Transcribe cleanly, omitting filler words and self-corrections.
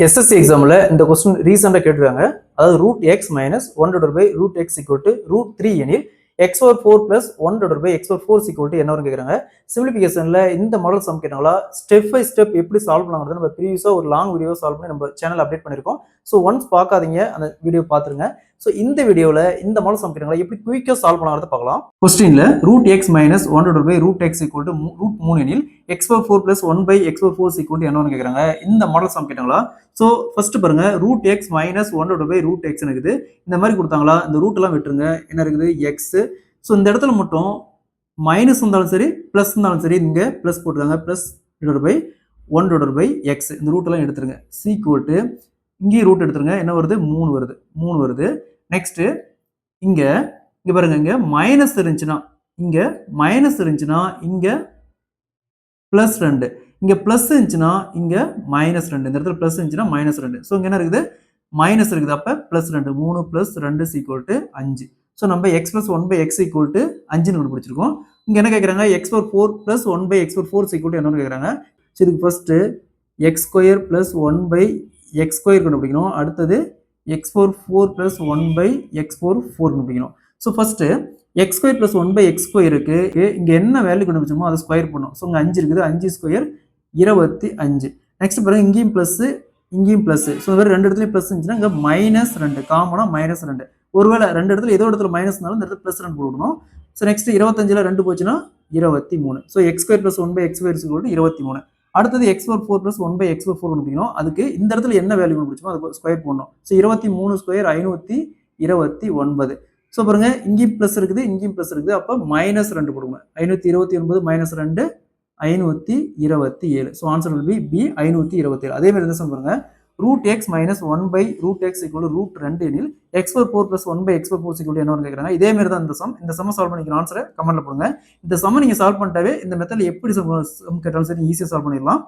SSC எக்ஸாமில் இந்த question ரீசெண்டாக கேட்டிருக்காங்க. அதாவது root x minus one divide by root x equal to root 3 எனில் x over 4 plus one divide by x over 4 equal to என்ன வரும் கேட்குறாங்க. சிம்பிளிஃபிகேஷனில் இந்த மாடல் சம் கேட்டாங்களா ஸ்டெப் பை ஸ்டெப் எப்படி சால்வ் பண்ணாங்கிறது நம்ம ப்ரீவியஸாக ஒரு லாங் வீடியோ சால்வ் பண்ணி நம்ம சேனல் அப்டேட் பண்ணியிருக்கோம். ஸோ ஒன்ஸ் பார்க்காதீங்க, அந்த வீடியோ பார்த்துருங்க. ஸோ இந்த வீடியோவில் இந்த மாடல் சம் கேட்டாங்களா எப்படி குயிக்காக சால்வ் பண்ணாங்கிறத பார்க்கலாம். கொஸ்டினில் root x minus one divide by root x equal to root 3 எனில் x over 4 plus one by x over 4 equal to என்ன வரும் கேட்குறாங்க. இந்த மாடல் சம் கேட்டாங்களா. ஸோ ஃபர்ஸ்ட் பாருங்க, root x minus one divide by root x இருக்குது. இந்த மாதிரி கொடுத்தாங்களா, இந்த ரூட் எல்லாம் விட்டுருங்க. என்ன இருக்குது எக்ஸ். ஸோ இந்த இடத்துல மட்டும் மைனஸ் இருந்தாலும் சரி பிளஸ் இருந்தாலும் சரி இங்கே பிளஸ் போட்டுருக்காங்க. Plus divide by one divide by x இந்த ரூட் எல்லாம் எடுத்துருங்க. சீக்குவல் டு இங்கேயும் ரூட் எடுத்துருங்க. என்ன வருது 3 வருது. நெக்ஸ்ட் இங்க பாருங்க, இங்க மைனஸ் இருந்துச்சுன்னா இங்க பிளஸ் 2, இங்க பிளஸ் இருந்துச்சுன்னா இங்க மைனஸ் 2, இந்த இடத்துல பிளஸ் இருந்துச்சுன்னா மைனஸ் 2. ஸோ இங்க என்ன இருக்குது மைனஸ் இருக்குது. அப்ப plus 2, 3 plus 2 equal to 5. So நம்ம x plus one by x equal to 5 கண்டுபிடிச்சிருக்கோம். இங்க என்ன கேட்குறாங்க, x power 4 plus one by x power 4 equal to என்னன்னு கேட்குறாங்க. ஸோ இதுக்கு first x square plus one by x square கண்டுபிடிக்கணும். அடுத்தது x power 4 plus one by x power 4 கண்டுபிடிக்கணும். So first x square plus one by x ஸ்கொயருக்கு இங்க என்ன value கண்டுபிடிச்சோமோ அதை ஸ்கொயர் பண்ணும். ஸோ இங்க 5 இருக்குது. 5 ஸ்கொயர் 25. நெக்ஸ்ட் பாருங்க, இங்கேயும் பிளஸ் இங்கேயும் பிளஸ். ஸோ வேறு ரெண்டு இடத்துலையும் பிளஸ் இருந்துச்சுன்னா இங்கே மைனஸ் 2 காமனா மைனஸ் 2. ஒருவேளை ரெண்டு இடத்துல ஏதோ இடத்துல மைனஸ் இருந்தாலும் இந்த இடத்துல பிளஸ் 2 போடணும். ஸோ நெக்ஸ்ட் 25ல் 2 போச்சுன்னா 23. So x square plus one by x square equal to 23. அடுத்தது x power 4 plus one by x power 4 கண்டுபிடிக்கணும். அதுக்கு இந்த இடத்துல என்ன வேல்யூ கண்டுபிடிச்சோமோ அது ஸ்கொயர் போடணும். So 23 square 529. ஸோ பாருங்க, இங்கேயும் பிளஸ் இருக்குது இங்கேயும் பிளஸ் இருக்குது. அப்போ மைனஸ் 2 போடுங்க. 529 minus 2 527. So answer will be 527. அதே மாதிரி என்ன சம் பாருங்க, root x minus one by root x equal to root 2 எனில் x power 4 plus one by x power 4 equal to என்னன்னு கேட்குறாங்க. இதே மாதிரி தான் இந்த சம் சால்வ் பண்ணிக்கிற ஆன்சரை கமெண்ட்ல போடுங்க. இந்த சம் நீங்க சால்வ் பண்ணிட்டாவே இந்த மெத்தட் எப்படி சம் கேட்டாலும் சரி ஈஸியாக சால்வ் பண்ணிடலாம்.